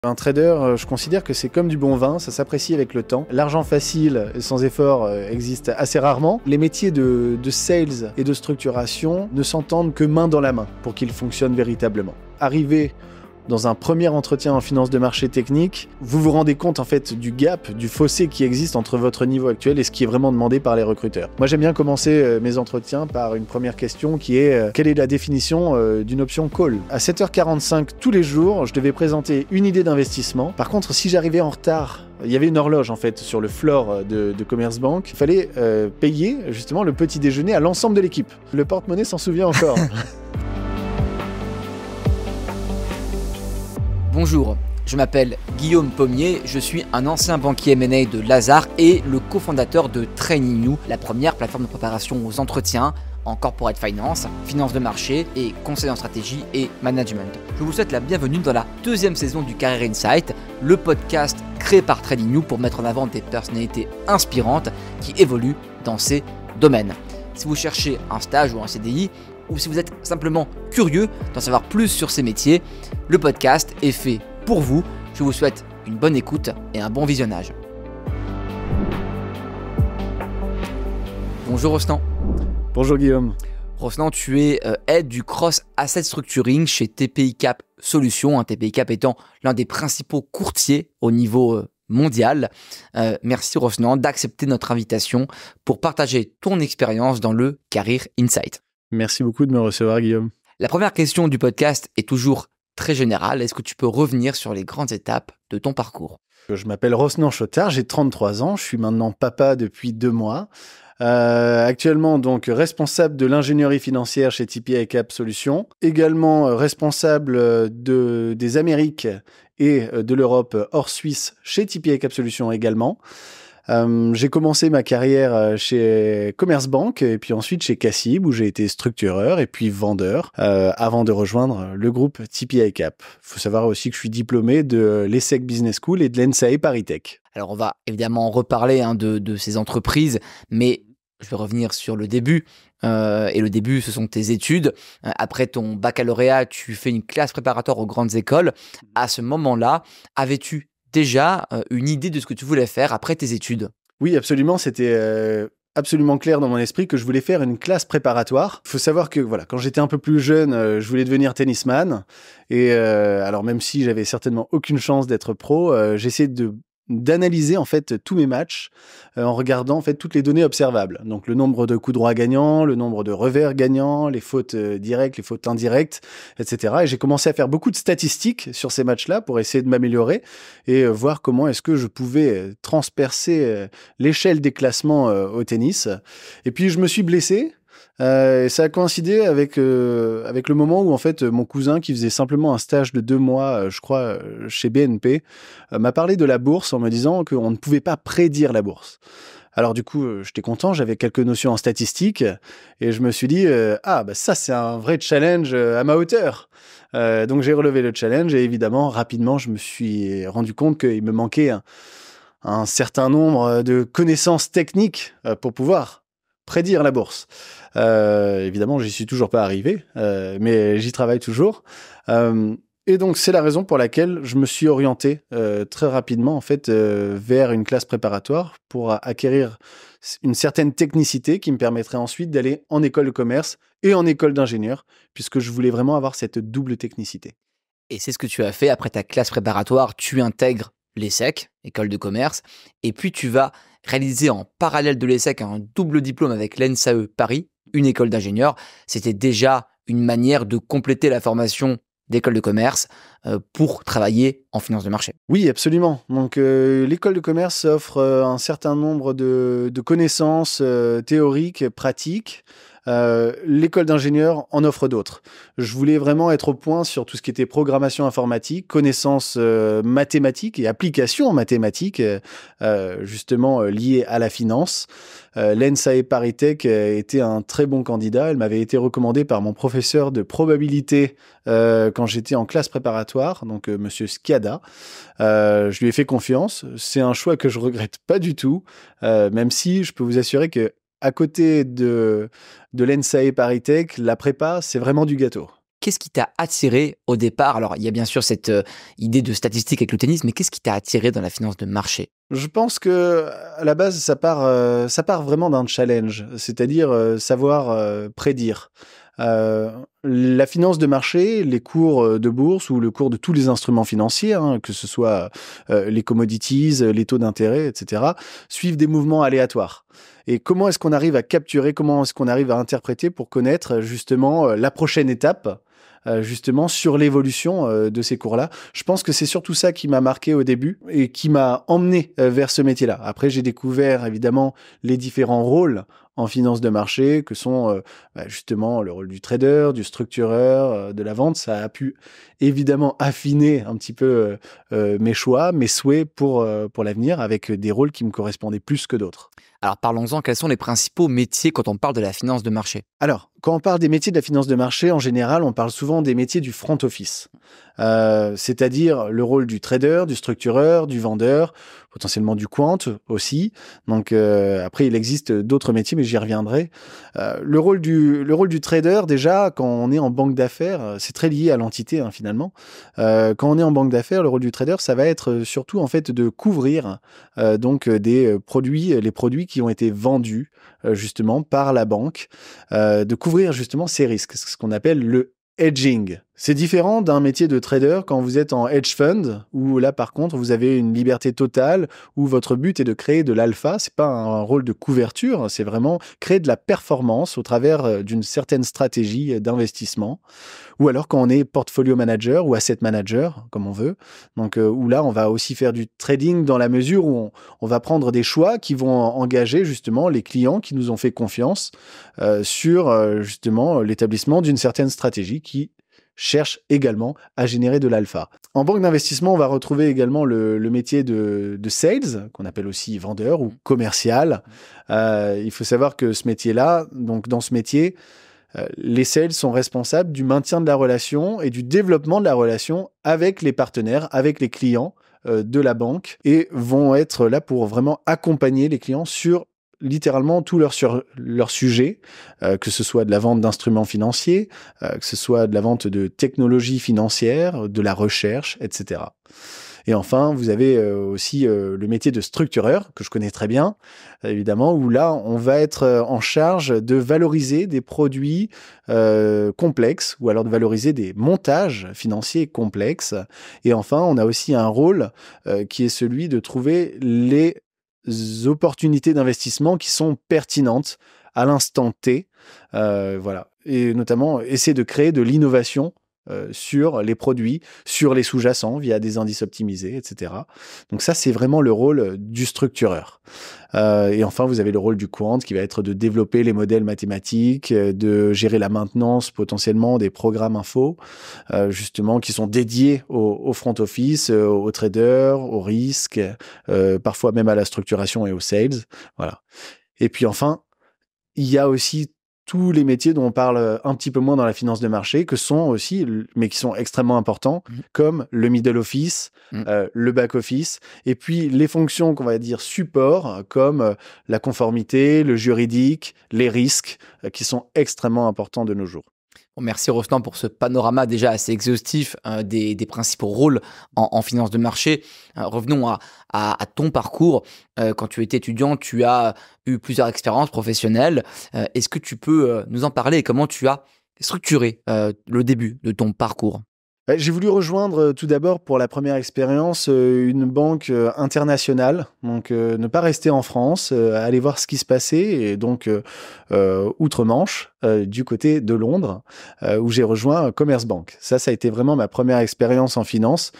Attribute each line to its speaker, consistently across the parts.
Speaker 1: Un trader, je considère que c'est comme du bon vin, ça s'apprécie avec le temps. L'argent facile et sans effort existe assez rarement. Les métiers de sales et de structuration ne s'entendent que main dans la main pour qu'ils fonctionnent véritablement. Arriver dans un premier entretien en finance de marché technique, vous vous rendez compte en fait du gap, du fossé qui existe entre votre niveau actuel et ce qui est vraiment demandé par les recruteurs. Moi j'aime bien commencer mes entretiens par une première question qui est quelle est la définition d'une option call? À 7h45 tous les jours, je devais présenter une idée d'investissement. Par contre, si j'arrivais en retard, il y avait une horloge en fait sur le floor de Commerzbank. Il fallait payer justement le petit déjeuner à l'ensemble de l'équipe. Le porte-monnaie s'en souvient encore.
Speaker 2: Bonjour, je m'appelle Guillaume Pommier, je suis un ancien banquier M&A de Lazard et le cofondateur de Training You, la première plateforme de préparation aux entretiens en corporate finance, finance de marché et conseil en stratégie et management. Je vous souhaite la bienvenue dans la deuxième saison du Career Insight, le podcast créé par Training You pour mettre en avant des personnalités inspirantes qui évoluent dans ces domaines. Si vous cherchez un stage ou un CDI, ou si vous êtes simplement curieux d'en savoir plus sur ces métiers, le podcast est fait pour vous. Je vous souhaite une bonne écoute et un bon visionnage. Bonjour Rostand.
Speaker 1: Bonjour Guillaume.
Speaker 2: Rostand, tu es aide du Cross Asset Structuring chez TPI Cap Solutions, TPI Cap étant l'un des principaux courtiers au niveau mondial. Merci Rostand d'accepter notre invitation pour partager ton expérience dans le Career Insight.
Speaker 1: Merci beaucoup de me recevoir, Guillaume.
Speaker 2: La première question du podcast est toujours très générale. Est-ce que tu peux revenir sur les grandes étapes de ton parcours?
Speaker 1: Je m'appelle Rostand Chotard, j'ai 33 ans, je suis maintenant papa depuis 2 mois. Actuellement, donc, responsable de l'ingénierie financière chez TPI Cap Solutions, également responsable des Amériques et de l'Europe hors Suisse chez TPI Cap Solutions également. J'ai commencé ma carrière chez Commerzbank et puis ensuite chez CACIB où j'ai été structureur et puis vendeur avant de rejoindre le groupe TPI Cap. Il faut savoir aussi que je suis diplômé de l'ESSEC Business School et de l'ENSAE Paris Tech.
Speaker 2: Alors on va évidemment reparler de ces entreprises, mais je vais revenir sur le début. Et le début, ce sont tes études. Après ton baccalauréat, tu fais une classe préparatoire aux grandes écoles. À ce moment-là, avais-tu déjà une idée de ce que tu voulais faire après tes études?
Speaker 1: Oui, absolument. C'était absolument clair dans mon esprit que je voulais faire une classe préparatoire. Il faut savoir que voilà, quand j'étais un peu plus jeune, je voulais devenir tennisman. Et alors même si j'avais certainement aucune chance d'être pro, j'essayais d'analyser en fait tous mes matchs en regardant en fait toutes les données observables. Donc le nombre de coups droits gagnants, le nombre de revers gagnants, les fautes directes, les fautes indirectes, etc. Et j'ai commencé à faire beaucoup de statistiques sur ces matchs-là pour essayer de m'améliorer et voir comment est-ce que je pouvais transpercer l'échelle des classements au tennis. Et puis je me suis blessé. Et ça a coïncidé avec le moment où en fait mon cousin qui faisait simplement un stage de 2 mois, je crois, chez BNP, m'a parlé de la bourse en me disant qu'on ne pouvait pas prédire la bourse. Alors du coup, j'étais content, j'avais quelques notions en statistique et je me suis dit ça c'est un vrai challenge à ma hauteur. Donc j'ai relevé le challenge et évidemment rapidement je me suis rendu compte qu'il me manquait un certain nombre de connaissances techniques pour pouvoir prédire la bourse. Évidemment, j'y suis toujours pas arrivé, mais j'y travaille toujours. Et donc, c'est la raison pour laquelle je me suis orienté très rapidement en fait vers une classe préparatoire pour acquérir une certaine technicité qui me permettrait ensuite d'aller en école de commerce et en école d'ingénieur, puisque je voulais vraiment avoir cette double technicité.
Speaker 2: Et c'est ce que tu as fait après ta classe préparatoire. Tu intègres l'ESSEC, école de commerce, et puis tu vas réaliser en parallèle de l'ESSEC un double diplôme avec l'ENSAE Paris, une école d'ingénieur. C'était déjà une manière de compléter la formation d'école de commerce pour travailler en finance de marché.
Speaker 1: Oui, absolument. Donc, l'école de commerce offre un certain nombre de connaissances théoriques, pratiques. L'école d'ingénieur en offre d'autres. Je voulais vraiment être au point sur tout ce qui était programmation informatique, connaissances mathématiques et applications mathématiques, justement liées à la finance. L'ENSAE Paris Tech était un très bon candidat. Elle m'avait été recommandée par mon professeur de probabilité quand j'étais en classe préparatoire, donc Monsieur Sciada. Je lui ai fait confiance. C'est un choix que je regrette pas du tout, même si je peux vous assurer que à côté de l'ENSAE Paris Tech, la prépa, c'est vraiment du gâteau.
Speaker 2: Qu'est-ce qui t'a attiré au départ? Alors, il y a bien sûr cette idée de statistique avec le tennis, mais qu'est-ce qui t'a attiré dans la finance de marché?
Speaker 1: Je pense que à la base, ça part vraiment d'un challenge, c'est-à-dire savoir prédire. La finance de marché, les cours de bourse ou le cours de tous les instruments financiers, hein, que ce soit les commodities, les taux d'intérêt, etc., suivent des mouvements aléatoires. Et comment est-ce qu'on arrive à capturer, comment est-ce qu'on arrive à interpréter pour connaître justement la prochaine étape justement sur l'évolution de ces cours-là. Je pense que c'est surtout ça qui m'a marqué au début et qui m'a emmené vers ce métier-là. Après, j'ai découvert évidemment les différents rôles en finance de marché que sont justement le rôle du trader, du structureur, de la vente. Ça a pu évidemment affiner un petit peu mes choix, mes souhaits pour l'avenir avec des rôles qui me correspondaient plus que d'autres.
Speaker 2: Alors parlons-en, quels sont les principaux métiers quand on parle de la finance de marché?
Speaker 1: Alors, quand on parle des métiers de la finance de marché, en général, on parle souvent des métiers du front office, c'est-à-dire le rôle du trader, du structureur, du vendeur, potentiellement du quant aussi. Donc après, il existe d'autres métiers, mais j'y reviendrai. Le rôle du trader, déjà, quand on est en banque d'affaires, c'est très lié à l'entité hein, finalement. Quand on est en banque d'affaires, le rôle du trader, ça va être surtout en fait de couvrir donc des produits, les produits qui ont été vendus justement par la banque, de couvrir justement ces risques, ce qu'on appelle le hedging. C'est différent d'un métier de trader quand vous êtes en hedge fund, où là par contre vous avez une liberté totale, où votre but est de créer de l'alpha. C'est pas un rôle de couverture, c'est vraiment créer de la performance au travers d'une certaine stratégie d'investissement. Ou alors quand on est portfolio manager ou asset manager, comme on veut. Donc où là on va aussi faire du trading dans la mesure où on va prendre des choix qui vont engager justement les clients qui nous ont fait confiance sur justement l'établissement d'une certaine stratégie qui cherche également à générer de l'alpha. En banque d'investissement, on va retrouver également le métier de sales, qu'on appelle aussi vendeur ou commercial. Il faut savoir que ce métier-là, donc dans ce métier, les sales sont responsables du maintien de la relation et du développement de la relation avec les partenaires, avec les clients de la banque et vont être là pour vraiment accompagner les clients sur littéralement tous leurs sujets, que ce soit de la vente d'instruments financiers, que ce soit de la vente de technologies financières, de la recherche, etc. Et enfin, vous avez aussi le métier de structureur, que je connais très bien, évidemment, où là, on va être en charge de valoriser des produits complexes, ou alors de valoriser des montages financiers complexes. Et enfin, on a aussi un rôle qui est celui de trouver les opportunités d'investissement qui sont pertinentes à l'instant T. Voilà. Et notamment, essayer de créer de l'innovation sur les produits, sur les sous-jacents via des indices optimisés, etc. Donc ça, c'est vraiment le rôle du structureur. Et enfin, vous avez le rôle du quant qui va être de développer les modèles mathématiques, de gérer la maintenance potentiellement des programmes info, justement, qui sont dédiés au front office, aux traders, aux risques, parfois même à la structuration et aux sales. Voilà. Et puis enfin, il y a aussi tous les métiers dont on parle un petit peu moins dans la finance de marché, que sont aussi, mais qui sont extrêmement importants, comme le middle office, le back office, et puis les fonctions qu'on va dire support, comme la conformité, le juridique, les risques, qui sont extrêmement importants de nos jours.
Speaker 2: Bon, merci Rostand pour ce panorama déjà assez exhaustif des principaux rôles en finance de marché. Revenons à ton parcours. Quand tu étais étudiant, tu as eu plusieurs expériences professionnelles. Est-ce que tu peux nous en parler et comment tu as structuré le début de ton parcours?
Speaker 1: J'ai voulu rejoindre tout d'abord pour la première expérience une banque internationale, donc ne pas rester en France, aller voir ce qui se passait et donc outre-Manche, du côté de Londres, où j'ai rejoint Commerce Bank. Ça a été vraiment ma première expérience en finance,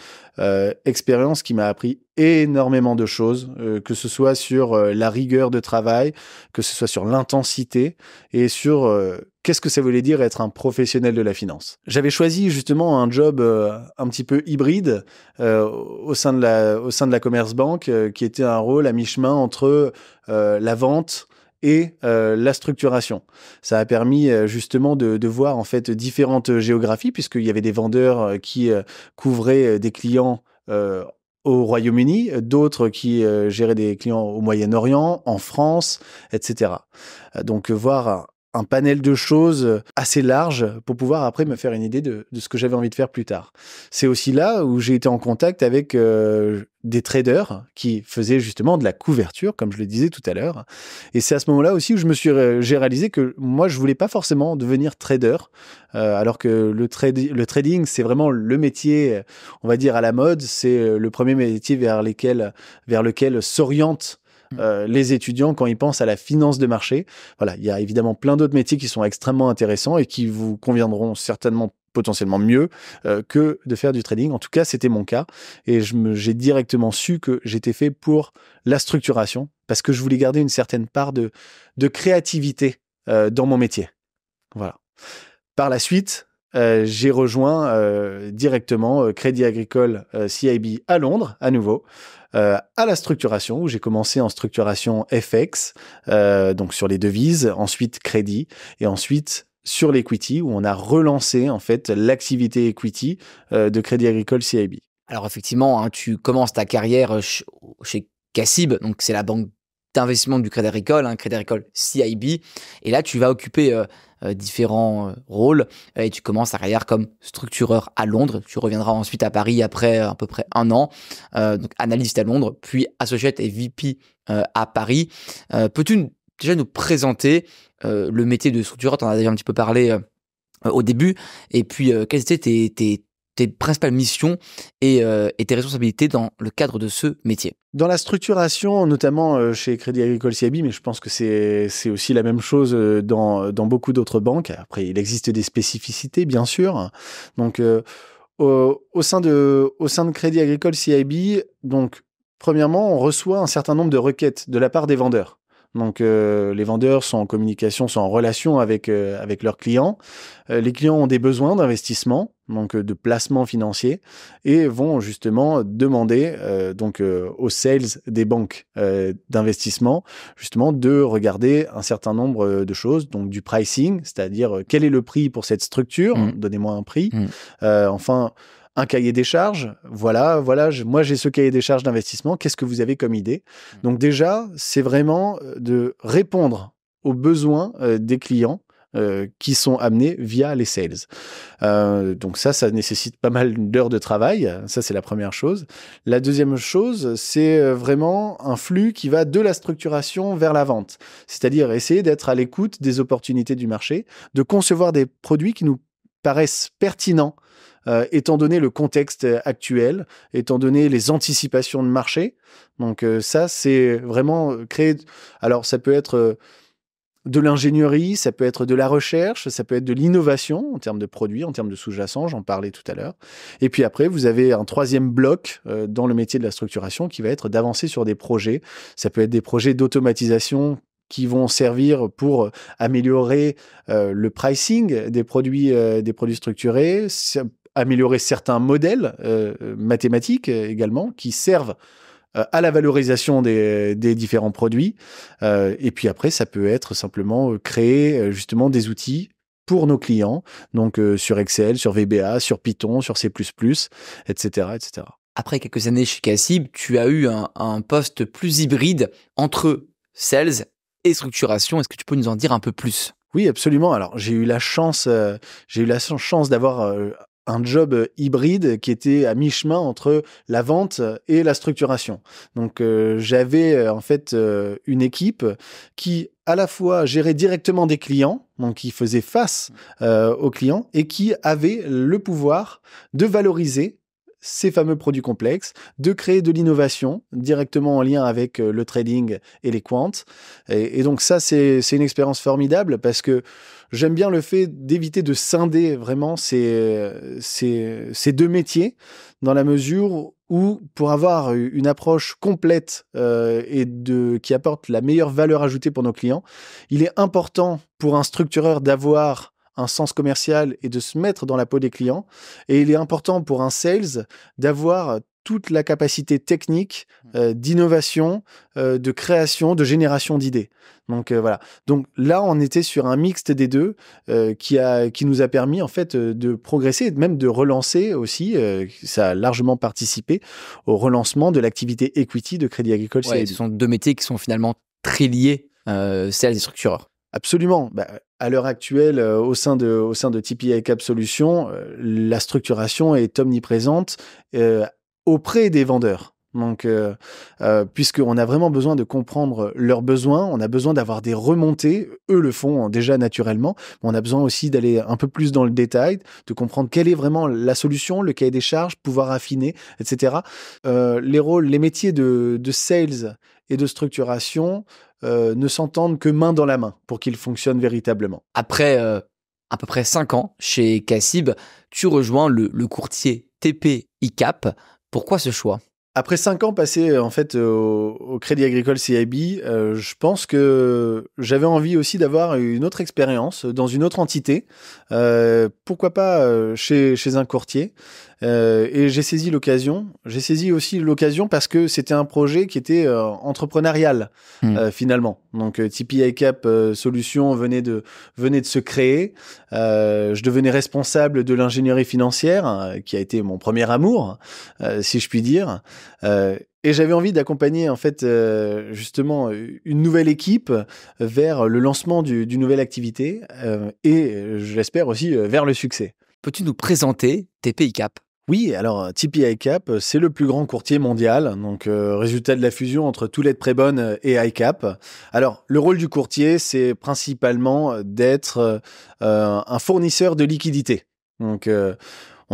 Speaker 1: expérience qui m'a appris énormément de choses, que ce soit sur la rigueur de travail, que ce soit sur l'intensité et sur qu'est-ce que ça voulait dire être un professionnel de la finance. J'avais choisi justement un job un petit peu hybride au sein de la Commerce Bank, qui était un rôle à mi-chemin entre la vente et la structuration. Ça a permis justement de voir en fait différentes géographies, puisqu'il y avait des vendeurs qui couvraient des clients au Royaume-Uni, d'autres qui géraient des clients au Moyen-Orient, en France, etc. Donc voir un panel de choses assez large pour pouvoir après me faire une idée de ce que j'avais envie de faire plus tard. C'est aussi là où j'ai été en contact avec des traders qui faisaient justement de la couverture, comme je le disais tout à l'heure. Et c'est à ce moment-là aussi où j'ai réalisé que moi, je voulais pas forcément devenir trader, alors que le trading, c'est vraiment le métier, on va dire, à la mode. C'est le premier métier vers lequel s'orientent les étudiants quand ils pensent à la finance de marché. Voilà, il y a évidemment plein d'autres métiers qui sont extrêmement intéressants et qui vous conviendront certainement potentiellement mieux que de faire du trading. En tout cas, c'était mon cas et j'ai directement su que j'étais fait pour la structuration parce que je voulais garder une certaine part de créativité dans mon métier. Voilà. Par la suite, j'ai rejoint directement Crédit Agricole CIB à Londres, à nouveau, à la structuration, où j'ai commencé en structuration FX, donc sur les devises, ensuite crédit, et ensuite sur l'equity, où on a relancé en fait l'activité equity de Crédit Agricole CIB.
Speaker 2: Alors effectivement, tu commences ta carrière chez CACIB, donc c'est la banque d'investissement du Crédit Agricole, Crédit Agricole CIB, et là tu vas occuper différents rôles et tu commences ta carrière comme structureur à Londres. Tu reviendras ensuite à Paris après à peu près 1 an, donc analyste à Londres, puis associate et VP à Paris. Peux-tu déjà nous présenter le métier de structureur? Tu en as déjà un petit peu parlé au début, et puis quelles étaient tes principales missions et tes responsabilités dans le cadre de ce métier?
Speaker 1: Dans la structuration, notamment chez Crédit Agricole CIB, mais je pense que c'est aussi la même chose dans beaucoup d'autres banques. Après, il existe des spécificités, bien sûr. Donc, au sein de Crédit Agricole CIB, donc, premièrement, on reçoit un certain nombre de requêtes de la part des vendeurs. Donc, les vendeurs sont en communication, sont en relation avec leurs clients. Les clients ont des besoins d'investissement, donc de placement financier, et vont justement demander aux sales des banques d'investissement, justement, de regarder un certain nombre de choses, donc du pricing, c'est-à-dire quel est le prix pour cette structure, donnez-moi un prix. Enfin, un cahier des charges, voilà, moi j'ai ce cahier des charges d'investissement, qu'est-ce que vous avez comme idée? Donc déjà, c'est vraiment de répondre aux besoins des clients qui sont amenés via les sales. Donc ça nécessite pas mal d'heures de travail, ça c'est la première chose. La deuxième chose, c'est vraiment un flux qui va de la structuration vers la vente, c'est-à-dire essayer d'être à l'écoute des opportunités du marché, de concevoir des produits qui nous paraissent pertinents étant donné le contexte actuel, étant donné les anticipations de marché. Donc ça, c'est vraiment créer... Alors, ça peut être de l'ingénierie, ça peut être de la recherche, ça peut être de l'innovation en termes de produits, en termes de sous-jacents, j'en parlais tout à l'heure. Et puis après, vous avez un troisième bloc dans le métier de la structuration qui va être d'avancer sur des projets. Ça peut être des projets d'automatisation qui vont servir pour améliorer le pricing des produits structurés, améliorer certains modèles mathématiques également qui servent à la valorisation des différents produits. Et puis après, ça peut être simplement créer justement des outils pour nos clients, donc sur Excel, sur VBA, sur Python, sur C++, etc., etc.
Speaker 2: Après quelques années chez CACIB, tu as eu un poste plus hybride entre sales et structuration. Est-ce que tu peux nous en dire un peu plus?
Speaker 1: Oui, absolument. Alors, j'ai eu la chance d'avoir un job hybride qui était à mi-chemin entre la vente et la structuration. Donc, j'avais en fait une équipe qui à la fois gérait directement des clients, donc qui faisait face aux clients et qui avait le pouvoir de valoriser ces fameux produits complexes, de créer de l'innovation directement en lien avec le trading et les quants. Et donc ça, c'est une expérience formidable parce que j'aime bien le fait d'éviter de scinder vraiment ces deux métiers dans la mesure où pour avoir une approche complète qui apporte la meilleure valeur ajoutée pour nos clients, il est important pour un structureur d'avoir un sens commercial et de se mettre dans la peau des clients. Et il est important pour un sales d'avoir toute la capacité technique d'innovation, de création, de génération d'idées. Donc voilà. Donc là, on était sur un mixte des deux qui nous a permis en fait de progresser et même de relancer aussi. Ça a largement participé au relancement de l'activité equity de Crédit Agricole CIB.
Speaker 2: Ce sont deux métiers qui sont finalement très liés, sales et structureurs.
Speaker 1: Absolument. à l'heure actuelle, au sein de TP ICAP Solutions, la structuration est omniprésente auprès des vendeurs. Donc, puisqu'on a vraiment besoin de comprendre leurs besoins, on a besoin d'avoir des remontées. Eux le font déjà naturellement, mais on a besoin aussi d'aller un peu plus dans le détail, de comprendre quelle est vraiment la solution, le cahier des charges, pouvoir affiner, etc. Les métiers de sales et de structuration ne s'entendent que main dans la main pour qu'ils fonctionnent véritablement.
Speaker 2: Après à peu près 5 ans chez Cassib, tu rejoins le courtier TP ICAP. Pourquoi ce choix ?
Speaker 1: Après 5 ans passés en fait au Crédit Agricole CIB, je pense que j'avais envie aussi d'avoir une autre expérience dans une autre entité. Pourquoi pas chez un courtier. Et j'ai saisi l'occasion. J'ai saisi aussi l'occasion parce que c'était un projet qui était entrepreneurial finalement. Donc TP ICAP Solutions venait de se créer. Je devenais responsable de l'ingénierie financière, qui a été mon premier amour, si je puis dire. Et j'avais envie d'accompagner en fait justement une nouvelle équipe vers le lancement d'une nouvelle activité et je l'espère aussi vers le succès.
Speaker 2: Peux-tu nous présenter TP ICAP ?
Speaker 1: Oui, alors TP ICAP, c'est le plus grand courtier mondial, donc résultat de la fusion entre Toulette Prébonne et ICAP. Alors, le rôle du courtier, c'est principalement d'être un fournisseur de liquidités. Donc,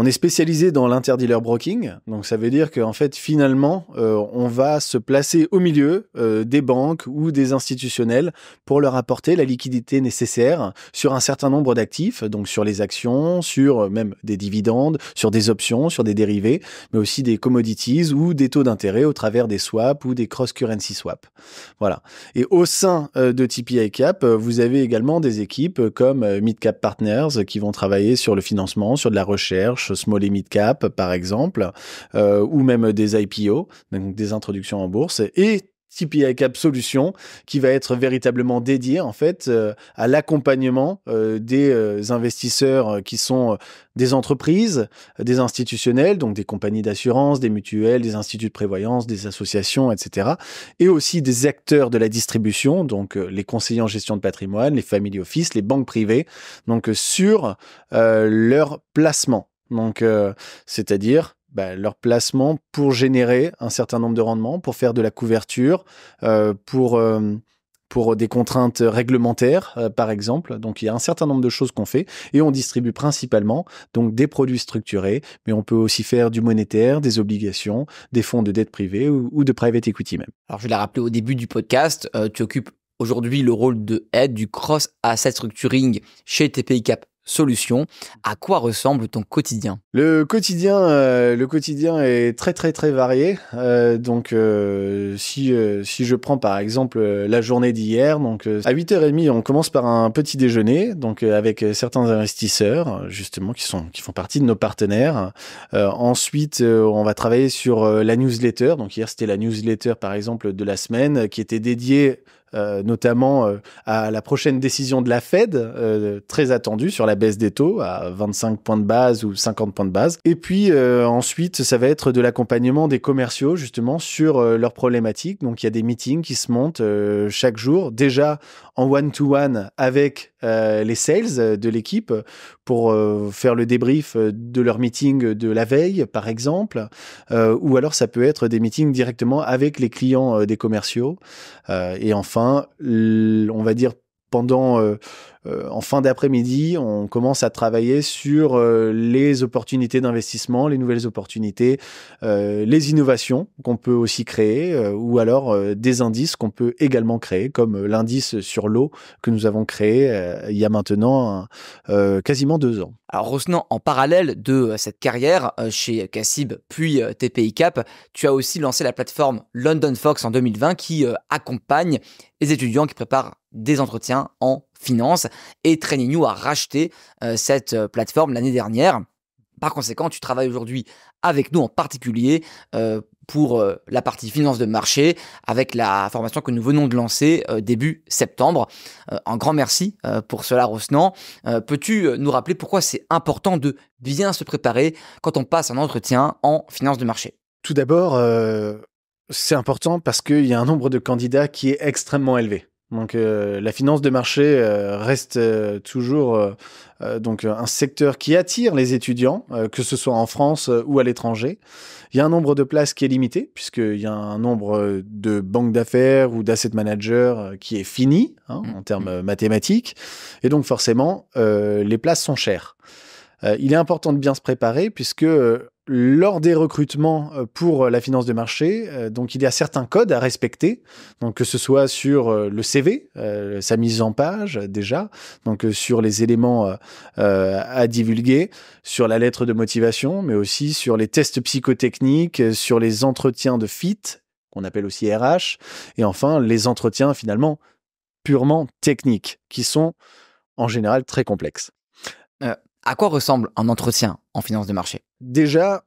Speaker 1: on est spécialisé dans l'interdealer broking, donc ça veut dire qu'en fait, finalement, on va se placer au milieu des banques ou des institutionnels pour leur apporter la liquidité nécessaire sur un certain nombre d'actifs, donc sur les actions, sur même des dividendes, sur des options, sur des dérivés, mais aussi des commodities ou des taux d'intérêt au travers des swaps ou des cross-currency swaps. Voilà. Et au sein de TP ICAP, vous avez également des équipes comme Midcap Partners qui vont travailler sur le financement, sur de la recherche, small et mid cap par exemple, ou même des IPO, donc des introductions en bourse, et TP ICAP Solutions qui va être véritablement dédié en fait à l'accompagnement des investisseurs qui sont des entreprises, des institutionnels, donc des compagnies d'assurance, des mutuelles, des instituts de prévoyance, des associations, etc. Et aussi des acteurs de la distribution, donc les conseillers en gestion de patrimoine, les family office, les banques privées, donc sur leur placement. Donc, c'est-à-dire leur placement pour générer un certain nombre de rendements, pour faire de la couverture, pour des contraintes réglementaires, par exemple. Donc, il y a un certain nombre de choses qu'on fait et on distribue principalement donc des produits structurés, mais on peut aussi faire du monétaire, des obligations, des fonds de dette privée ou de private equity même.
Speaker 2: Alors, je l'ai rappelé au début du podcast, tu occupes aujourd'hui le rôle de head du cross asset structuring chez TP ICAP Solutions. À quoi ressemble ton quotidien ?
Speaker 1: Le quotidien est très très très varié. Si je prends par exemple la journée d'hier, donc à 8h30, on commence par un petit déjeuner, donc avec certains investisseurs justement qui font partie de nos partenaires. Ensuite, on va travailler sur la newsletter. Donc hier, c'était la newsletter par exemple de la semaine qui était dédiée notamment à la prochaine décision de la Fed, très attendue sur la baisse des taux à 25 points de base ou 50 points de base. Et puis ensuite, ça va être de l'accompagnement des commerciaux justement sur leurs problématiques. Donc il y a des meetings qui se montent chaque jour, déjà en one-to-one avec les sales de l'équipe pour faire le débrief de leur meeting de la veille, par exemple. Ou alors ça peut être des meetings directement avec les clients des commerciaux. Et enfin, on va dire en fin d'après-midi, on commence à travailler sur les opportunités d'investissement, les nouvelles opportunités, les innovations qu'on peut aussi créer, ou alors des indices qu'on peut également créer, comme l'indice sur l'eau que nous avons créé il y a maintenant quasiment 2 ans.
Speaker 2: Alors Rossnan, en parallèle de cette carrière chez Cassib puis TP ICAP, tu as aussi lancé la plateforme London Fox en 2020 qui accompagne les étudiants qui préparent des entretiens en finance, et TrainingNew a racheté cette plateforme l'année dernière. Par conséquent, tu travailles aujourd'hui avec nous en particulier pour la partie finance de marché avec la formation que nous venons de lancer début septembre. Un grand merci pour cela, Rossnan. Peux-tu nous rappeler pourquoi c'est important de bien se préparer quand on passe un entretien en finance de marché ?
Speaker 1: Tout d'abord, c'est important parce qu'il y a un nombre de candidats qui est extrêmement élevé. Donc, la finance de marché reste toujours donc un secteur qui attire les étudiants, que ce soit en France ou à l'étranger. Il y a un nombre de places qui est limité, puisqu'il y a un nombre de banques d'affaires ou d'asset managers qui est fini en termes mathématiques. Et donc, forcément, les places sont chères. Il est important de bien se préparer, puisque lors des recrutements pour la finance de marché, donc il y a certains codes à respecter, donc que ce soit sur le CV, sa mise en page déjà, donc sur les éléments à divulguer, sur la lettre de motivation, mais aussi sur les tests psychotechniques, sur les entretiens de fit, qu'on appelle aussi RH, et enfin les entretiens finalement purement techniques, qui sont en général très complexes.
Speaker 2: À quoi ressemble un entretien en finance de marché ?
Speaker 1: Déjà,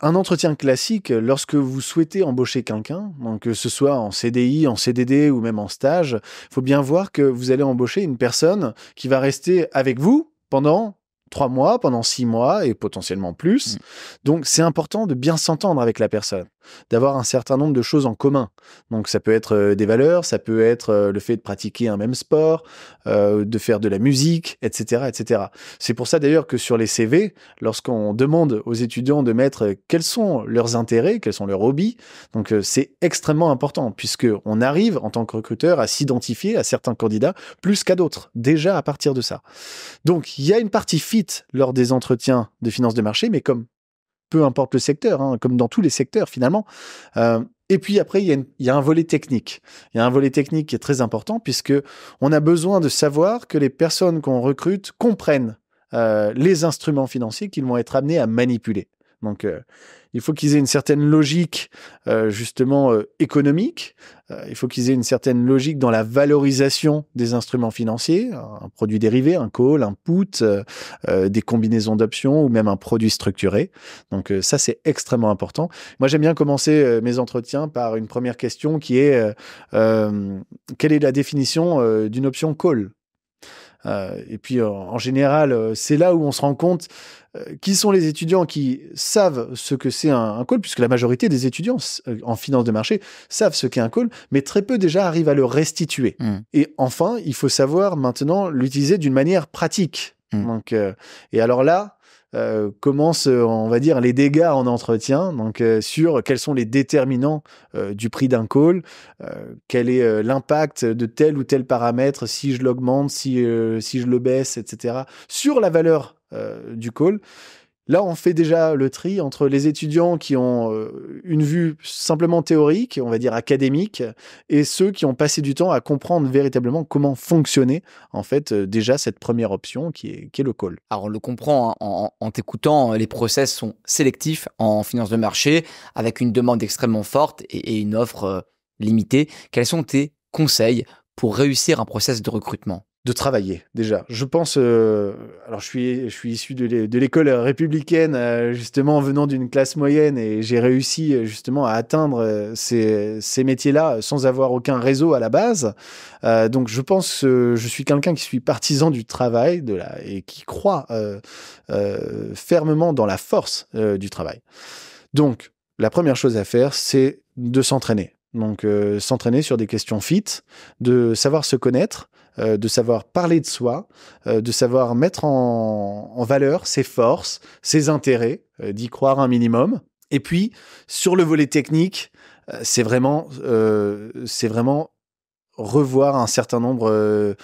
Speaker 1: un entretien classique, lorsque vous souhaitez embaucher quelqu'un, donc que ce soit en CDI, en CDD ou même en stage, il faut bien voir que vous allez embaucher une personne qui va rester avec vous pendant 3 mois, pendant 6 mois et potentiellement plus. Donc, c'est important de bien s'entendre avec la personne, d'avoir un certain nombre de choses en commun. Donc, ça peut être des valeurs, ça peut être le fait de pratiquer un même sport, de faire de la musique, etc., etc. C'est pour ça d'ailleurs que sur les CV, lorsqu'on demande aux étudiants de mettre quels sont leurs intérêts, quels sont leurs hobbies, donc c'est extrêmement important puisqu'on arrive en tant que recruteur à s'identifier à certains candidats plus qu'à d'autres, déjà à partir de ça. Donc, il y a une partie fit lors des entretiens de finance de marché, mais comme peu importe le secteur, comme dans tous les secteurs finalement. Et puis après, il y a un volet technique. Il y a un volet technique qui est très important puisque on a besoin de savoir que les personnes qu'on recrute comprennent les instruments financiers qu'ils vont être amenés à manipuler. Donc, il faut qu'ils aient une certaine logique, justement, économique. Il faut qu'ils aient une certaine logique dans la valorisation des instruments financiers, un produit dérivé, un call, un put, des combinaisons d'options ou même un produit structuré. Donc, ça, c'est extrêmement important. Moi, j'aime bien commencer mes entretiens par une première question qui est quelle est la définition d'une option call ? Et puis, en général, c'est là où on se rend compte qui sont les étudiants qui savent ce que c'est un call, puisque la majorité des étudiants en finance de marché savent ce qu'est un call, mais très peu déjà arrivent à le restituer. Et enfin, il faut savoir maintenant l'utiliser d'une manière pratique. Donc, et alors là, commencent, on va dire, les dégâts en entretien, donc sur quels sont les déterminants du prix d'un call, quel est l'impact de tel ou tel paramètre, si je l'augmente, si je le baisse, etc., sur la valeur du call. Là, on fait déjà le tri entre les étudiants qui ont une vue simplement théorique, on va dire académique, et ceux qui ont passé du temps à comprendre véritablement comment fonctionnait en fait déjà cette première option qui est le call.
Speaker 2: Alors on le comprend en t'écoutant, les process sont sélectifs en finance de marché, avec une demande extrêmement forte et une offre limitée. Quels sont tes conseils pour réussir un process de recrutement ?
Speaker 1: De travailler, déjà. Je pense... alors, je suis issu de l'école républicaine, justement, venant d'une classe moyenne, et j'ai réussi, justement, à atteindre ces métiers-là sans avoir aucun réseau à la base. Donc, je pense que je suis quelqu'un qui suis partisan du travail et qui croit fermement dans la force du travail. Donc, la première chose à faire, c'est de s'entraîner. Donc, s'entraîner sur des questions fit, de savoir se connaître, de savoir parler de soi, de savoir mettre en valeur ses forces, ses intérêts, d'y croire un minimum. Et puis, sur le volet technique, c'est vraiment revoir un certain nombre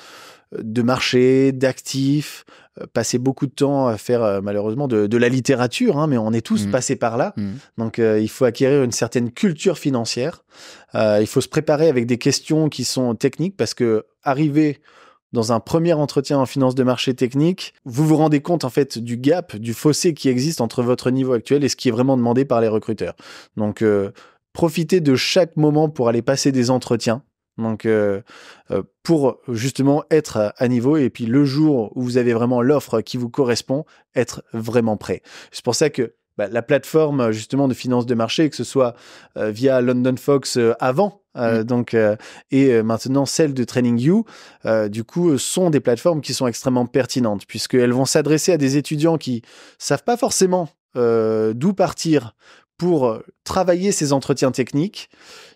Speaker 1: de marchés, d'actifs, passer beaucoup de temps à faire malheureusement de la littérature, mais on est tous passés par là. Donc, il faut acquérir une certaine culture financière. Il faut se préparer avec des questions qui sont techniques parce que arriver dans un premier entretien en finance de marché technique, vous vous rendez compte en fait du gap, du fossé qui existe entre votre niveau actuel et ce qui est vraiment demandé par les recruteurs. Donc, profitez de chaque moment pour aller passer des entretiens. Donc, pour justement être à niveau et puis le jour où vous avez vraiment l'offre qui vous correspond, être vraiment prêt. C'est pour ça que la plateforme justement de finance de marché, que ce soit via London Fox avant, et maintenant celle de TrainingView, du coup, sont des plateformes qui sont extrêmement pertinentes puisqu'elles vont s'adresser à des étudiants qui savent pas forcément d'où partir pour travailler ces entretiens techniques.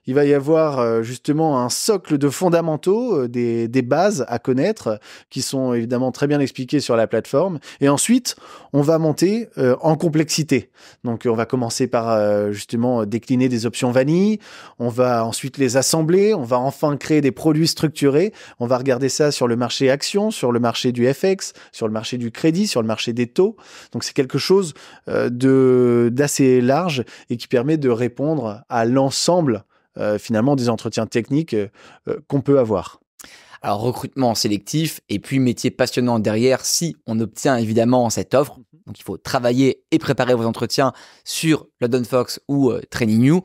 Speaker 1: Il va y avoir justement un socle de fondamentaux, des bases à connaître, qui sont évidemment très bien expliquées sur la plateforme. Et ensuite, on va monter en complexité. Donc, on va commencer par justement décliner des options vanille. On va ensuite les assembler. On va enfin créer des produits structurés. On va regarder ça sur le marché actions, sur le marché du FX, sur le marché du crédit, sur le marché des taux. Donc, c'est quelque chose d'assez large et qui permet de répondre à l'ensemble finalement des entretiens techniques qu'on peut avoir.
Speaker 2: Alors, recrutement sélectif et puis métier passionnant derrière si on obtient évidemment cette offre. Donc, il faut travailler et préparer vos entretiens sur London Fox ou TrainingView.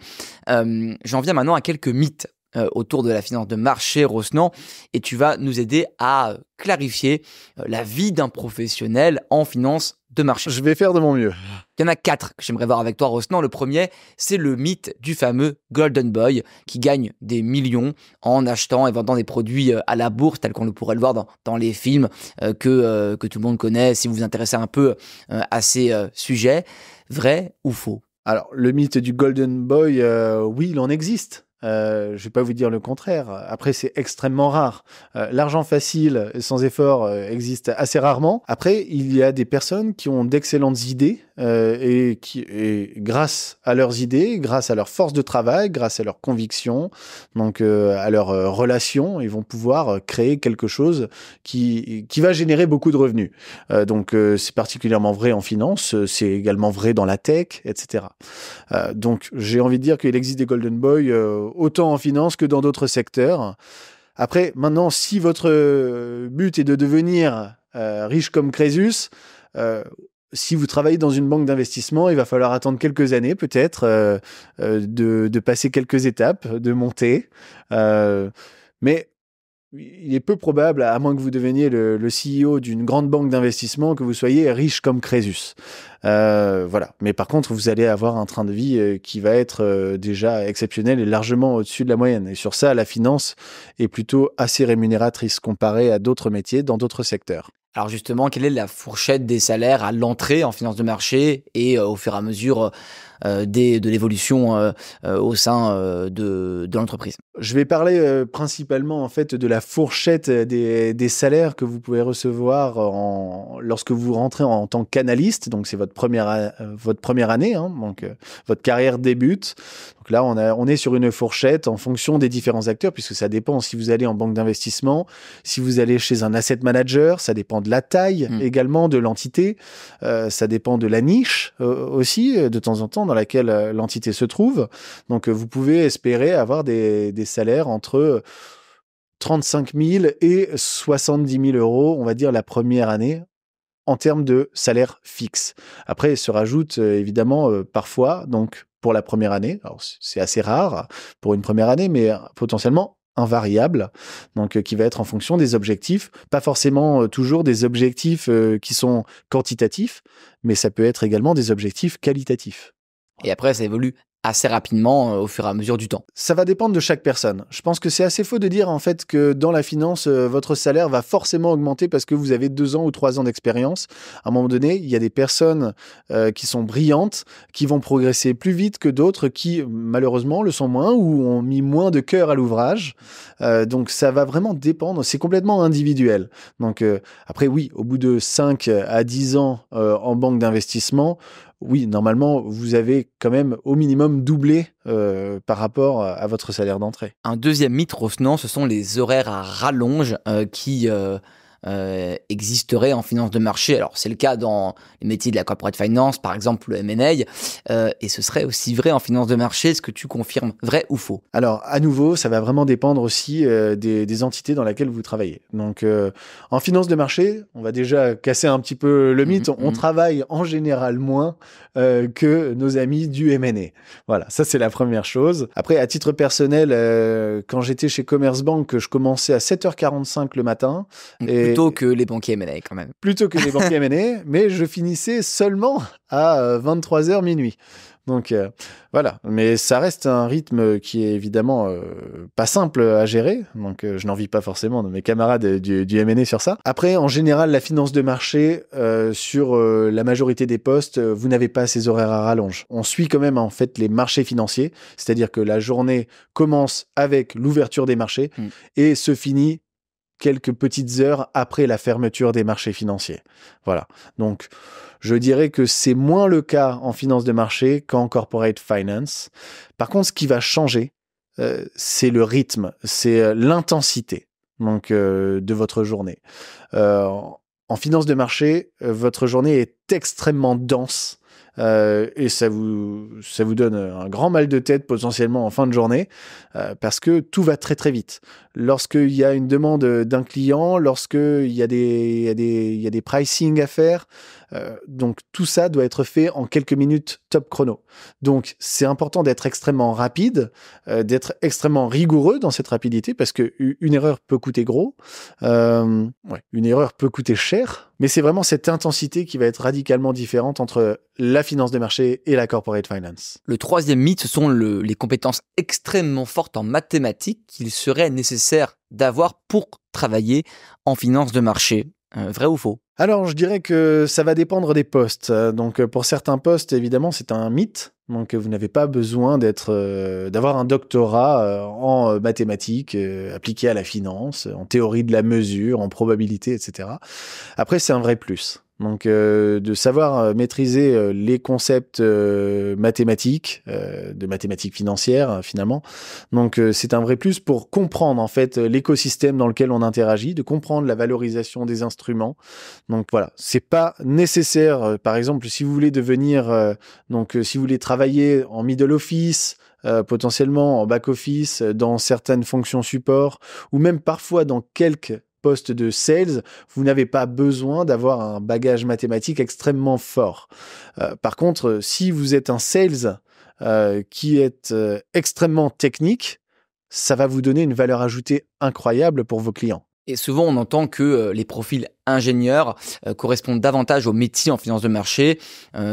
Speaker 2: J'en viens maintenant à quelques mythes autour de la finance de marché, Rosnan, et tu vas nous aider à clarifier la vie d'un professionnel en finance de marché.
Speaker 1: Je vais faire de mon mieux.
Speaker 2: Il y en a 4 que j'aimerais voir avec toi, Rosnan. Le premier, c'est le mythe du fameux Golden Boy qui gagne des millions en achetant et vendant des produits à la bourse, tel qu'on le pourrait le voir dans les films que tout le monde connaît, si vous vous intéressez un peu à ces sujets. Vrai ou faux?
Speaker 1: Alors, le mythe du Golden Boy, oui, il en existe. Je vais pas vous dire le contraire. Après, c'est extrêmement rare. L'argent facile, sans effort, existe assez rarement. Après, il y a des personnes qui ont d'excellentes idées et grâce à leurs idées, grâce à leur force de travail, grâce à leurs convictions, donc à leurs relations, ils vont pouvoir créer quelque chose qui va générer beaucoup de revenus. Donc, c'est particulièrement vrai en finance, c'est également vrai dans la tech, etc. Donc, j'ai envie de dire qu'il existe des Golden Boys autant en finance que dans d'autres secteurs. Après, maintenant, si votre but est de devenir riche comme Crésus, si vous travaillez dans une banque d'investissement, il va falloir attendre quelques années peut-être, de passer quelques étapes, de monter. Mais il est peu probable, à moins que vous deveniez le CEO d'une grande banque d'investissement, que vous soyez riche comme Crésus. Voilà. Mais par contre, vous allez avoir un train de vie qui va être déjà exceptionnel et largement au-dessus de la moyenne. Et sur ça, la finance est plutôt assez rémunératrice comparée à d'autres métiers dans d'autres secteurs.
Speaker 2: Alors justement, quelle est la fourchette des salaires à l'entrée en finance de marché et au fur et à mesure de l'évolution au sein de l'entreprise?
Speaker 1: Je vais parler principalement en fait de la fourchette des salaires que vous pouvez recevoir lorsque vous rentrez en tant qu'analyste. Donc c'est votre première année, hein, donc votre carrière débute. Donc là, on est sur une fourchette en fonction des différents acteurs, puisque ça dépend si vous allez en banque d'investissement, si vous allez chez un asset manager, ça dépend de la taille également de l'entité, ça dépend de la niche aussi, de temps en temps, dans laquelle l'entité se trouve. Donc, vous pouvez espérer avoir des salaires entre 35 000 et 70 000 euros, on va dire, la première année, en termes de salaire fixe. Après, se rajoute évidemment parfois, donc pour la première année, alors c'est assez rare pour une première année, mais potentiellement un variable, donc qui va être en fonction des objectifs, pas forcément toujours des objectifs qui sont quantitatifs, mais ça peut être également des objectifs qualitatifs.
Speaker 2: Et après, ça évolue assez rapidement au fur et à mesure du temps.
Speaker 1: Ça va dépendre de chaque personne. Je pense que c'est assez faux de dire en fait que dans la finance, votre salaire va forcément augmenter parce que vous avez 2 ans ou 3 ans d'expérience. À un moment donné, il y a des personnes qui sont brillantes, qui vont progresser plus vite que d'autres qui, malheureusement, le sont moins ou ont mis moins de cœur à l'ouvrage. Donc, ça va vraiment dépendre. C'est complètement individuel. Donc, après, oui, au bout de 5 à 10 ans en banque d'investissement, oui, normalement, vous avez quand même au minimum doublé par rapport à votre salaire d'entrée.
Speaker 2: Un deuxième mythe, Rosnan, ce sont les horaires à rallonge qui existeraient en finance de marché. Alors, c'est le cas dans les métiers de la corporate finance, par exemple le M&A, et ce serait aussi vrai en finance de marché. Est-ce que tu confirmes vrai ou faux?
Speaker 1: Alors, à nouveau, ça va vraiment dépendre aussi des entités dans lesquelles vous travaillez. Donc, en finance de marché, on va déjà casser un petit peu le mythe. On travaille en général moins que nos amis du M&A. Voilà, ça c'est la première chose. Après, à titre personnel, quand j'étais chez Commerzbank, je commençais à 7h45 le matin et
Speaker 2: Plutôt que les banquiers M&A quand même.
Speaker 1: Plutôt que les banquiers M&A, mais je finissais seulement à 23h minuit. Donc voilà, mais ça reste un rythme qui est évidemment pas simple à gérer, donc je n'envie pas forcément de mes camarades du M&A sur ça. Après, en général, la finance de marché, sur la majorité des postes, vous n'avez pas ces horaires à rallonge. On suit quand même en fait les marchés financiers, c'est-à-dire que la journée commence avec l'ouverture des marchés et se finit quelques petites heures après la fermeture des marchés financiers. Voilà, donc je dirais que c'est moins le cas en finance de marché qu'en corporate finance. Par contre, ce qui va changer, c'est le rythme, c'est l'intensité donc, de votre journée. En finance de marché, votre journée est extrêmement dense. Et ça vous donne un grand mal de tête potentiellement en fin de journée parce que tout va très très vite. Lorsqu'il y a une demande d'un client, lorsqu'il y a des pricing à faire, donc tout ça doit être fait en quelques minutes top chrono. Donc c'est important d'être extrêmement rapide, d'être extrêmement rigoureux dans cette rapidité parce que une erreur peut coûter gros, une erreur peut coûter cher, mais c'est vraiment cette intensité qui va être radicalement différente entre la finance de marché et la corporate finance.
Speaker 2: Le troisième mythe, ce sont les compétences extrêmement fortes en mathématiques qu'il serait nécessaire d'avoir pour travailler en finance de marché. Vrai ou faux ?
Speaker 1: Alors, je dirais que ça va dépendre des postes. Donc, pour certains postes, évidemment, c'est un mythe. Donc, vous n'avez pas besoin d'avoir un doctorat en mathématiques appliqué à la finance, en théorie de la mesure, en probabilité, etc. Après, c'est un vrai plus. Donc, de savoir maîtriser les concepts mathématiques, de mathématiques financières, finalement. Donc, c'est un vrai plus pour comprendre, en fait, l'écosystème dans lequel on interagit, de comprendre la valorisation des instruments. Donc, voilà. C'est pas nécessaire, par exemple, si vous voulez devenir, si vous voulez travailler en middle office, potentiellement en back office, dans certaines fonctions support, ou même parfois dans quelques poste de sales, vous n'avez pas besoin d'avoir un bagage mathématique extrêmement fort. Par contre, si vous êtes un sales qui est extrêmement technique, ça va vous donner une valeur ajoutée incroyable pour vos clients.
Speaker 2: Et souvent, on entend que les profils ingénieurs correspondent davantage au métier en finance de marché,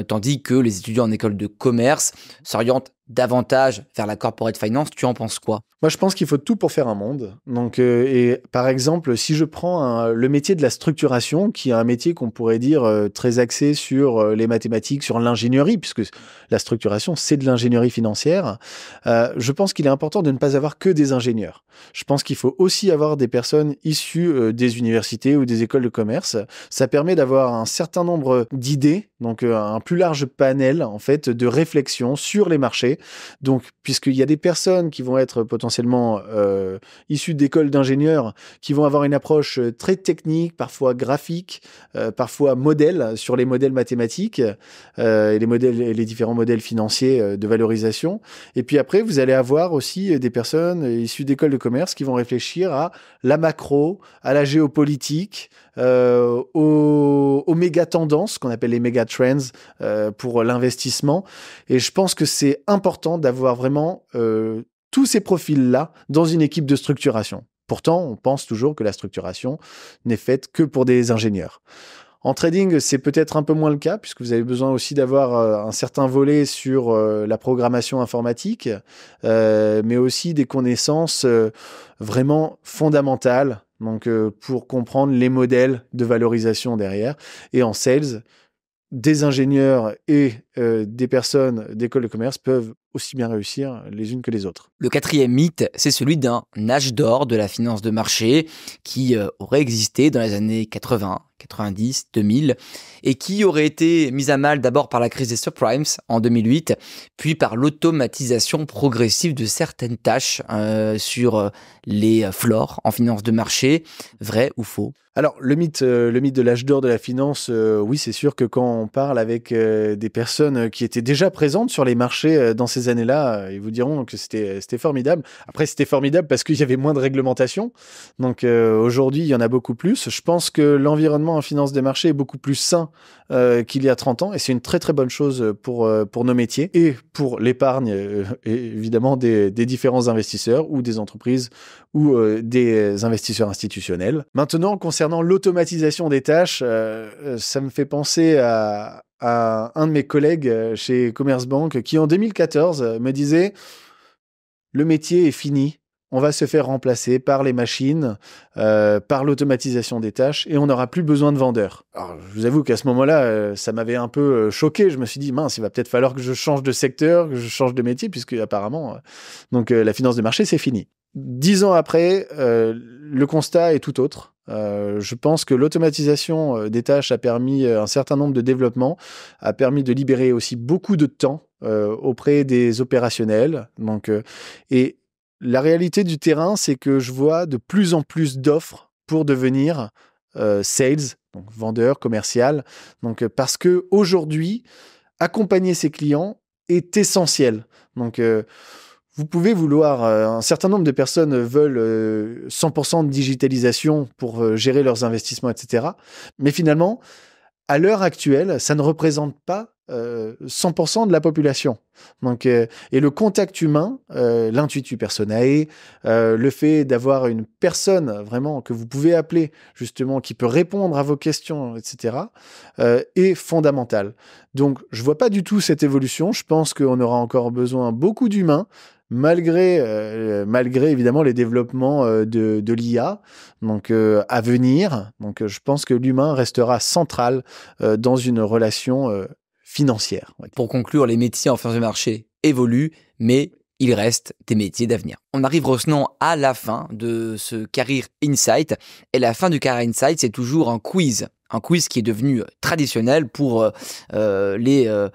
Speaker 2: tandis que les étudiants en école de commerce s'orientent davantage vers la corporate finance. Tu en penses quoi ?
Speaker 1: Moi, je pense qu'il faut tout pour faire un monde. Donc, et par exemple, si je prends le métier de la structuration, qui est un métier qu'on pourrait dire très axé sur les mathématiques, sur l'ingénierie, puisque la structuration, c'est de l'ingénierie financière, je pense qu'il est important de ne pas avoir que des ingénieurs. Je pense qu'il faut aussi avoir des personnes issues des universités ou des écoles de commerce. Ça permet d'avoir un certain nombre d'idées, donc un plus large panel, en fait, de réflexion sur les marchés. Donc, puisqu'il y a des personnes qui vont être potentiellement issues d'écoles d'ingénieurs, qui vont avoir une approche très technique, parfois graphique, parfois modèle, sur les modèles mathématiques, et les différents modèles financiers de valorisation. Et puis après, vous allez avoir aussi des personnes issues d'écoles de commerce qui vont réfléchir à la macro, à la géopolitique, aux méga tendances, qu'on appelle les méga trends pour l'investissement. Et je pense que c'est important d'avoir vraiment tous ces profils-là dans une équipe de structuration. Pourtant, on pense toujours que la structuration n'est faite que pour des ingénieurs. En trading, c'est peut-être un peu moins le cas, puisque vous avez besoin aussi d'avoir un certain volet sur la programmation informatique, mais aussi des connaissances vraiment fondamentales, donc pour comprendre les modèles de valorisation derrière. Et en sales, des ingénieurs et des personnes d'école de commerce peuvent aussi bien réussir les unes que les autres.
Speaker 2: Le quatrième mythe, c'est celui d'un âge d'or de la finance de marché qui aurait existé dans les années 80, 90, 2000 et qui aurait été mise à mal d'abord par la crise des subprimes en 2008, puis par l'automatisation progressive de certaines tâches sur les floors en finance de marché. Vrai ou faux ?
Speaker 1: Alors, le mythe de l'âge d'or de la finance, oui, c'est sûr que quand on parle avec des personnes qui étaient déjà présentes sur les marchés dans ces ces années-là, ils vous diront que c'était formidable. Après, c'était formidable parce qu'il y avait moins de réglementation. Donc aujourd'hui, il y en a beaucoup plus. Je pense que l'environnement en finance des marchés est beaucoup plus sain qu'il y a 30 ans et c'est une très très bonne chose pour nos métiers et pour l'épargne et évidemment des différents investisseurs ou des entreprises ou des investisseurs institutionnels. Maintenant, concernant l'automatisation des tâches, ça me fait penser à un de mes collègues chez Commerzbank qui en 2014 me disait « Le métier est fini, on va se faire remplacer par les machines, par l'automatisation des tâches et on n'aura plus besoin de vendeurs. » Alors, je vous avoue qu'à ce moment-là, ça m'avait un peu choqué. Je me suis dit « Mince, il va peut-être falloir que je change de secteur, que je change de métier puisque apparemment, la finance de marché, c'est fini. » 10 ans après, le constat est tout autre. Je pense que l'automatisation des tâches a permis un certain nombre de développements, a permis de libérer aussi beaucoup de temps auprès des opérationnels. Et la réalité du terrain, c'est que je vois de plus en plus d'offres pour devenir sales, donc vendeur, commercial. Parce que aujourd'hui, accompagner ses clients est essentiel. Vous pouvez vouloir, un certain nombre de personnes veulent 100% de digitalisation pour gérer leurs investissements, etc. Mais finalement, à l'heure actuelle, ça ne représente pas 100% de la population. Et le contact humain, l'intuitu personae, le fait d'avoir une personne vraiment que vous pouvez appeler, justement, qui peut répondre à vos questions, etc., est fondamental. Donc, je vois pas du tout cette évolution. Je pense qu'on aura encore besoin beaucoup d'humains, malgré évidemment les développements de l'IA à venir. Je pense que l'humain restera central dans une relation financière.
Speaker 2: Pour conclure, les métiers en finance de marché évoluent, mais il reste des métiers d'avenir. On arrive Ronan à la fin de ce Career Insight. Et la fin du Career Insight, c'est toujours un quiz. Un quiz qui est devenu traditionnel pour les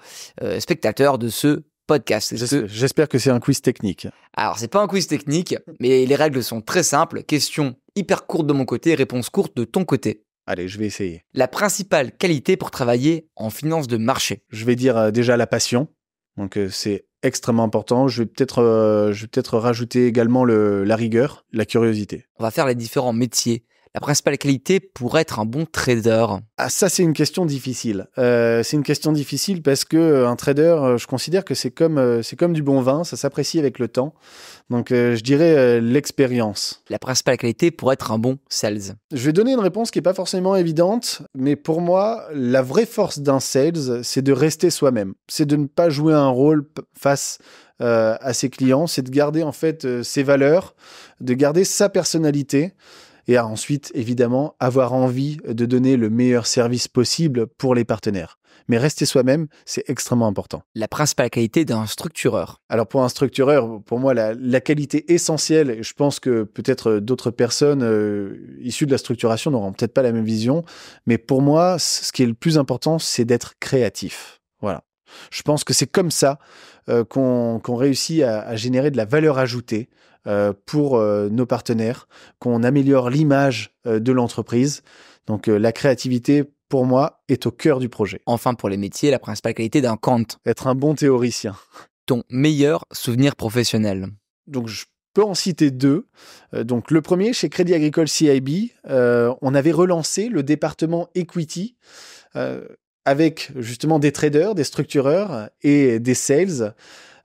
Speaker 2: spectateurs de ce podcast.
Speaker 1: J'espère que c'est un quiz technique.
Speaker 2: Alors, c'est pas un quiz technique, mais les règles sont très simples. Question hyper courte de mon côté, réponse courte de ton côté.
Speaker 1: Allez, je vais essayer.
Speaker 2: La principale qualité pour travailler en finance de marché?
Speaker 1: Je vais dire déjà la passion. C'est extrêmement important. Je vais peut-être rajouter également la rigueur, la curiosité.
Speaker 2: On va faire les différents métiers. La principale qualité pour être un bon trader?
Speaker 1: Ah, ça, c'est une question difficile. C'est une question difficile parce que un trader, je considère que c'est comme du bon vin, ça s'apprécie avec le temps. Je dirais l'expérience.
Speaker 2: La principale qualité pour être un bon sales?
Speaker 1: Je vais donner une réponse qui n'est pas forcément évidente, mais pour moi, la vraie force d'un sales, c'est de rester soi-même. C'est de ne pas jouer un rôle face à ses clients, c'est de garder en fait ses valeurs, de garder sa personnalité. Et ensuite, évidemment, avoir envie de donner le meilleur service possible pour les partenaires. Mais rester soi-même, c'est extrêmement important.
Speaker 2: La principale qualité d'un structureur?
Speaker 1: Alors pour un structureur, pour moi, la qualité essentielle, et je pense que peut-être d'autres personnes issues de la structuration n'auront peut-être pas la même vision, mais pour moi, ce qui est le plus important, c'est d'être créatif. Voilà. Je pense que c'est comme ça qu'on réussit à générer de la valeur ajoutée pour nos partenaires, qu'on améliore l'image de l'entreprise. La créativité, pour moi, est au cœur du projet.
Speaker 2: Enfin, pour les métiers, la principale qualité d'un quant?
Speaker 1: Être un bon théoricien.
Speaker 2: Ton meilleur souvenir professionnel?
Speaker 1: Je peux en citer deux. Le premier, chez Crédit Agricole CIB, on avait relancé le département Equity avec justement des traders, des structureurs et des sales.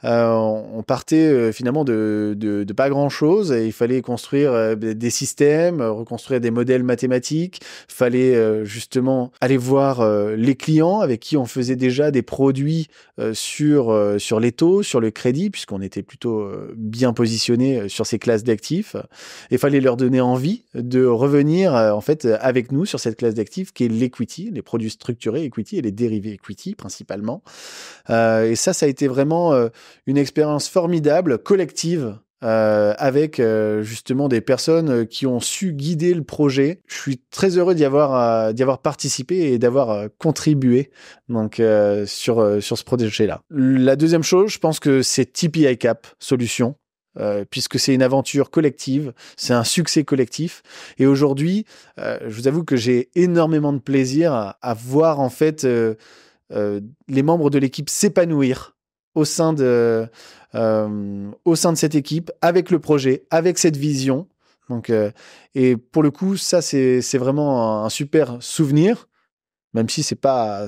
Speaker 1: On partait finalement de pas grand-chose et il fallait construire des systèmes, reconstruire des modèles mathématiques. Il fallait justement aller voir les clients avec qui on faisait déjà des produits sur les taux, sur le crédit, puisqu'on était plutôt bien positionné sur ces classes d'actifs. Il fallait leur donner envie de revenir en fait avec nous sur cette classe d'actifs qui est l'equity, les produits structurés equity et les dérivés equity principalement. Et ça a été vraiment une expérience formidable, collective, avec justement des personnes qui ont su guider le projet. Je suis très heureux d'y avoir participé et d'avoir contribué sur ce projet-là. La deuxième chose, je pense que c'est TP ICAP Solutions. Puisque c'est une aventure collective, c'est un succès collectif. Et aujourd'hui, je vous avoue que j'ai énormément de plaisir à voir en fait les membres de l'équipe s'épanouir au sein de cette équipe, avec le projet, avec cette vision. Donc, et pour le coup, ça, c'est vraiment un super souvenir, même si c'est pas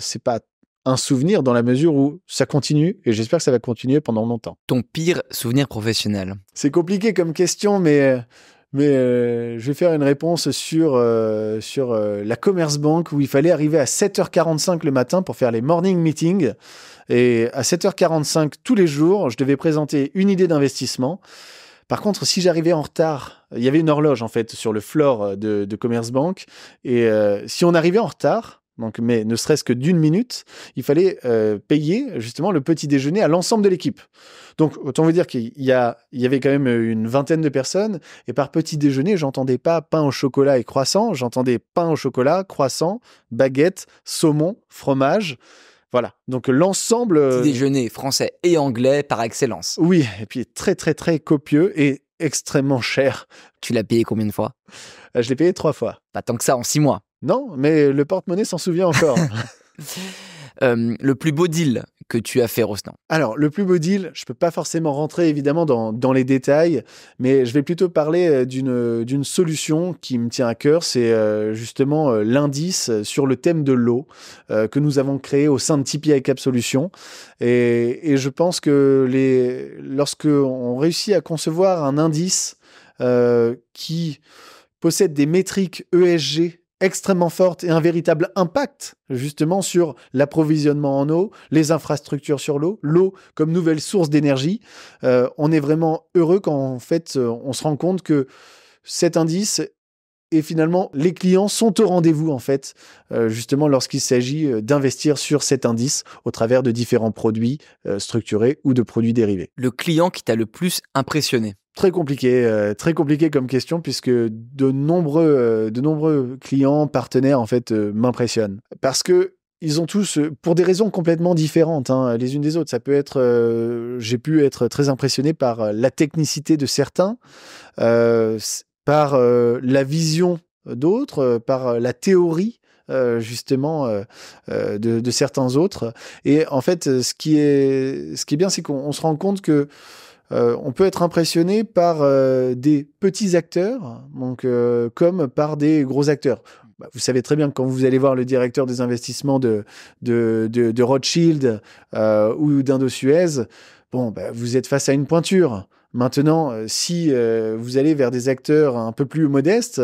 Speaker 1: un souvenir dans la mesure où ça continue, et j'espère que ça va continuer pendant longtemps.
Speaker 2: Ton pire souvenir professionnel?
Speaker 1: C'est compliqué comme question, mais je vais faire une réponse sur la Commerzbank, où il fallait arriver à 7h45 le matin pour faire les morning meetings. Et à 7h45 tous les jours, je devais présenter une idée d'investissement. Par contre, si j'arrivais en retard, il y avait une horloge en fait sur le floor de Commerzbank. Et si on arrivait en retard, donc, mais ne serait-ce que d'1 minute, il fallait payer justement le petit déjeuner à l'ensemble de l'équipe. Donc, autant vous dire qu'il y avait quand même une vingtaine de personnes. Et par petit déjeuner, j'entendais pas pain au chocolat et croissant. J'entendais pain au chocolat, croissant, baguette, saumon, fromage. Voilà, donc l'ensemble...
Speaker 2: Petit déjeuner français et anglais par excellence.
Speaker 1: Oui, et puis très très très copieux et extrêmement cher.
Speaker 2: Tu l'as payé combien de fois?
Speaker 1: Je l'ai payé 3 fois.
Speaker 2: Pas tant que ça, en 6 mois.
Speaker 1: Non, mais le porte-monnaie s'en souvient encore.
Speaker 2: Le plus beau deal que tu as fait, Rostand?
Speaker 1: Alors, le plus beau deal, je peux pas forcément rentrer évidemment dans les détails, mais je vais plutôt parler d'une solution qui me tient à cœur. C'est justement l'indice sur le thème de l'eau que nous avons créé au sein de Tipeee iCap Solutions. Et je pense que lorsque on réussit à concevoir un indice qui possède des métriques ESG extrêmement forte et un véritable impact justement sur l'approvisionnement en eau, les infrastructures sur l'eau comme nouvelle source d'énergie. On est vraiment heureux quand en fait on se rend compte que cet indice et finalement les clients sont au rendez-vous en fait justement lorsqu'il s'agit d'investir sur cet indice au travers de différents produits structurés ou de produits dérivés.
Speaker 2: Le client qui t'a le plus impressionné?
Speaker 1: Très compliqué comme question puisque de nombreux clients, partenaires en fait m'impressionnent parce que ils ont tous, pour des raisons complètement différentes, les unes des autres. Ça peut être, j'ai pu être très impressionné par la technicité de certains, par la vision d'autres, par la théorie. Justement de certains autres. Et en fait, ce qui est bien, c'est qu'on se rend compte que on peut être impressionné par des petits acteurs, donc comme par des gros acteurs. Vous savez très bien que quand vous allez voir le directeur des investissements de Rothschild ou d'Indosuez, vous êtes face à une pointure. Maintenant, si vous allez vers des acteurs un peu plus modestes,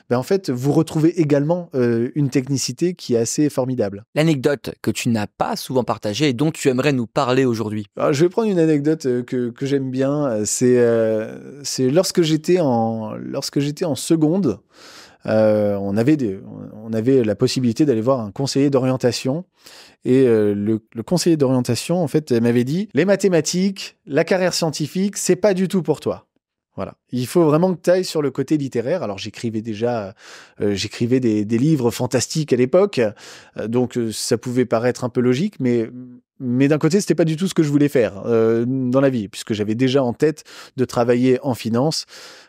Speaker 1: en fait, vous retrouvez également une technicité qui est assez formidable.
Speaker 2: L'anecdote que tu n'as pas souvent partagée et dont tu aimerais nous parler aujourd'hui?
Speaker 1: Alors, je vais prendre une anecdote que j'aime bien. C'est lorsque j'étais en seconde, on avait la possibilité d'aller voir un conseiller d'orientation. Et le conseiller d'orientation, en fait, m'avait dit « Les mathématiques, la carrière scientifique, c'est pas du tout pour toi. » Voilà. Il faut vraiment que tu ailles sur le côté littéraire. Alors, j'écrivais des livres fantastiques à l'époque, donc ça pouvait paraître un peu logique, mais d'un côté, c'était pas du tout ce que je voulais faire dans la vie, puisque j'avais déjà en tête de travailler en finance.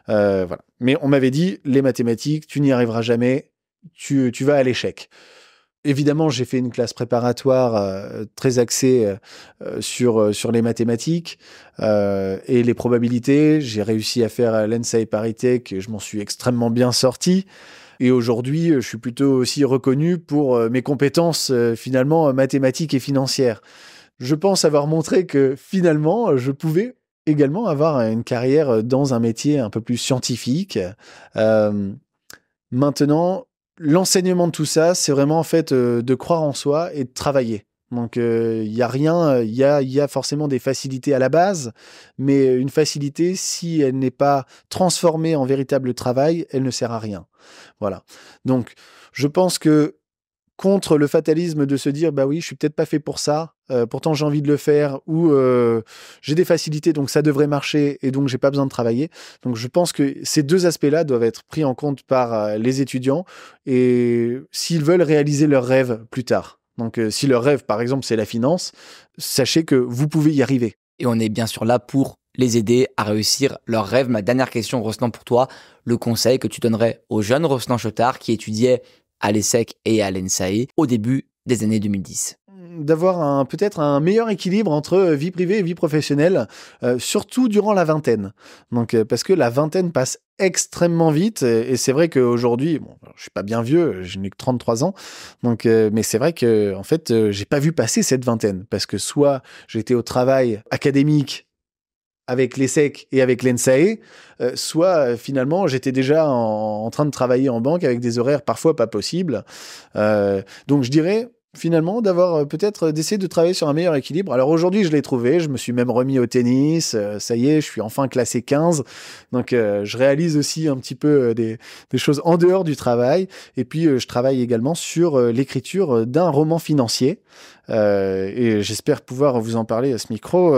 Speaker 1: Voilà. Mais on m'avait dit « Les mathématiques, tu n'y arriveras jamais, tu vas à l'échec. » Évidemment, j'ai fait une classe préparatoire très axée sur les mathématiques et les probabilités. J'ai réussi à faire l'ENSA et ParisTech et je m'en suis extrêmement bien sorti. Et aujourd'hui, je suis plutôt aussi reconnu pour mes compétences finalement mathématiques et financières. Je pense avoir montré que finalement, je pouvais également avoir une carrière dans un métier un peu plus scientifique. Maintenant, l'enseignement de tout ça, c'est vraiment en fait de croire en soi et de travailler. Donc il y a rien, il y a forcément des facilités à la base, mais une facilité, si elle n'est pas transformée en véritable travail, elle ne sert à rien. Voilà. Donc je pense que contre le fatalisme de se dire bah oui, je suis peut-être pas fait pour ça, pourtant j'ai envie de le faire, ou j'ai des facilités donc ça devrait marcher et donc j'ai pas besoin de travailler. Donc je pense que ces deux aspects-là doivent être pris en compte par les étudiants et s'ils veulent réaliser leurs rêves plus tard. Donc si leur rêve par exemple c'est la finance, sachez que vous pouvez y arriver.
Speaker 2: Et on est bien sûr là pour les aider à réussir leurs rêves. Ma dernière question, Rostand, pour toi, le conseil que tu donnerais au jeune Rostand Chotard qui étudiait à l'ESSEC et à l'ENSAE au début des années 2010.
Speaker 1: d'avoir peut-être un meilleur équilibre entre vie privée et vie professionnelle, surtout durant la vingtaine. Donc, parce que la vingtaine passe extrêmement vite, et c'est vrai qu'aujourd'hui, bon, je suis pas bien vieux, je n'ai que 33 ans, donc, mais c'est vrai que en fait, j'ai pas vu passer cette vingtaine, parce que soit j'étais au travail académique avec l'ESSEC et avec l'ENSAE, soit finalement j'étais déjà en train de travailler en banque avec des horaires parfois pas possibles. Donc je dirais finalement d'avoir peut-être d'essayer de travailler sur un meilleur équilibre. Alors aujourd'hui je l'ai trouvé, je me suis même remis au tennis, ça y est, je suis enfin classé 15, donc je réalise aussi un petit peu des choses en dehors du travail, et puis je travaille également sur l'écriture d'un roman financier, et j'espère pouvoir vous en parler à ce micro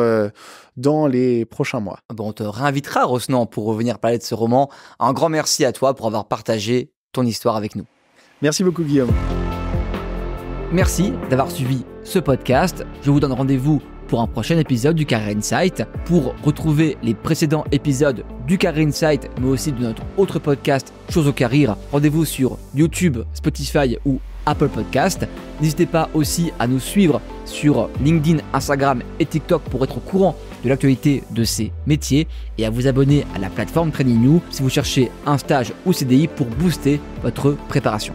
Speaker 1: dans les prochains mois.
Speaker 2: Bon, on te réinvitera, Rossnan, pour revenir parler de ce roman. Un grand merci à toi pour avoir partagé ton histoire avec nous.
Speaker 1: Merci beaucoup, Guillaume.
Speaker 2: Merci d'avoir suivi ce podcast. Je vous donne rendez-vous pour un prochain épisode du Career Insight. Pour retrouver les précédents épisodes du Career Insight, mais aussi de notre autre podcast, Chose au Career, rendez-vous sur YouTube, Spotify ou Apple Podcast. N'hésitez pas aussi à nous suivre sur LinkedIn, Instagram et TikTok pour être au courant de l'actualité de ces métiers, et à vous abonner à la plateforme TrainingNew si vous cherchez un stage ou CDI pour booster votre préparation.